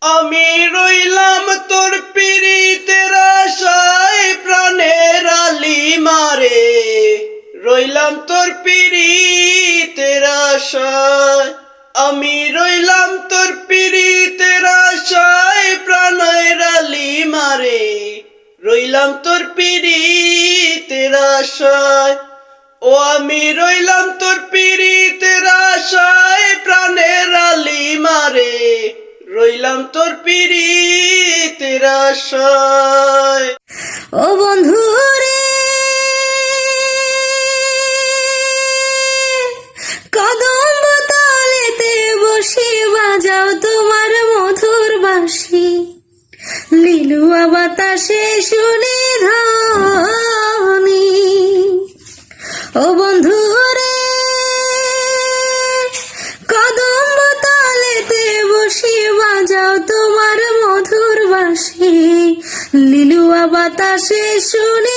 আমি রইলাম তোর পিরিতের আশায় প্রাণের আলি মারে, রইলাম তোর পিরিতের আশায়। আমি রইলাম তোর পিরিতের আশায় প্রাণের আলি মারে, রইলাম তোর পিরিতের আশায়। ও আমি রইলাম তোর পিরিতের আশায় প্রাণের আলি মারে, রইলাম তোর পিরিতের আশায়। ও বন্ধু রে, কদম তলেতে বসে বাজাও তোমার মধুর বাঁশি, লিলুয়া বাতাসে শুনে ধ্বনি। ও বন্ধু রে, কদম তলেতে বসে বাজাও তোমার মধুর বাঁশি, লিলুয়া বাতাসে শুনে